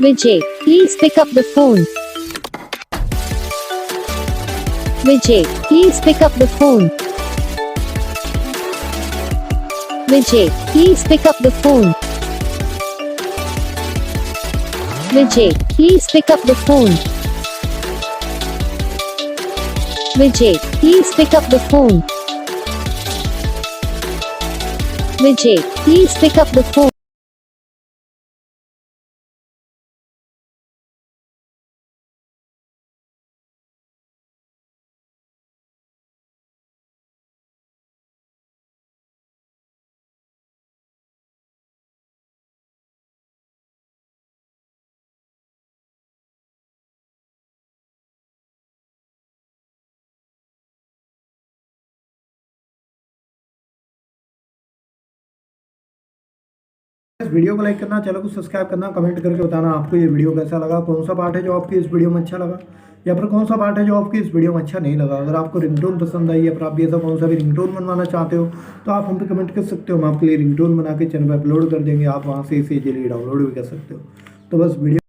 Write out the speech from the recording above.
Vijay, please pick up the phone. Vijay, please pick up the phone. Vijay, please pick up the phone. Vijay, please pick up the phone. Vijay, please pick up the phone. Vijay, please pick up the phone. इस video को like करना, channel को subscribe करना, comment करके बताना आपको ये video कैसा लगा, कौन सा पार्ट है जो आपकी इस वीडियो में अच्छा लगा या फिर कौन सा पार्ट है जो आपकी इस वीडियो में अच्छा नहीं लगा। अगर आपको रिंगटोन पसंद आई या फिर आप भी ऐसा कौन सा भी रिंगटोन बनवाना चाहते हो तो आप हम पे कमेंट कर सकते हो। हम आपके लिए रिंगटोन बना के चैनल पर अपलोड कर देंगे, आप वहाँ से इसे इजीली डाउनलोड भी कर सकते हो। तो बस वीडियो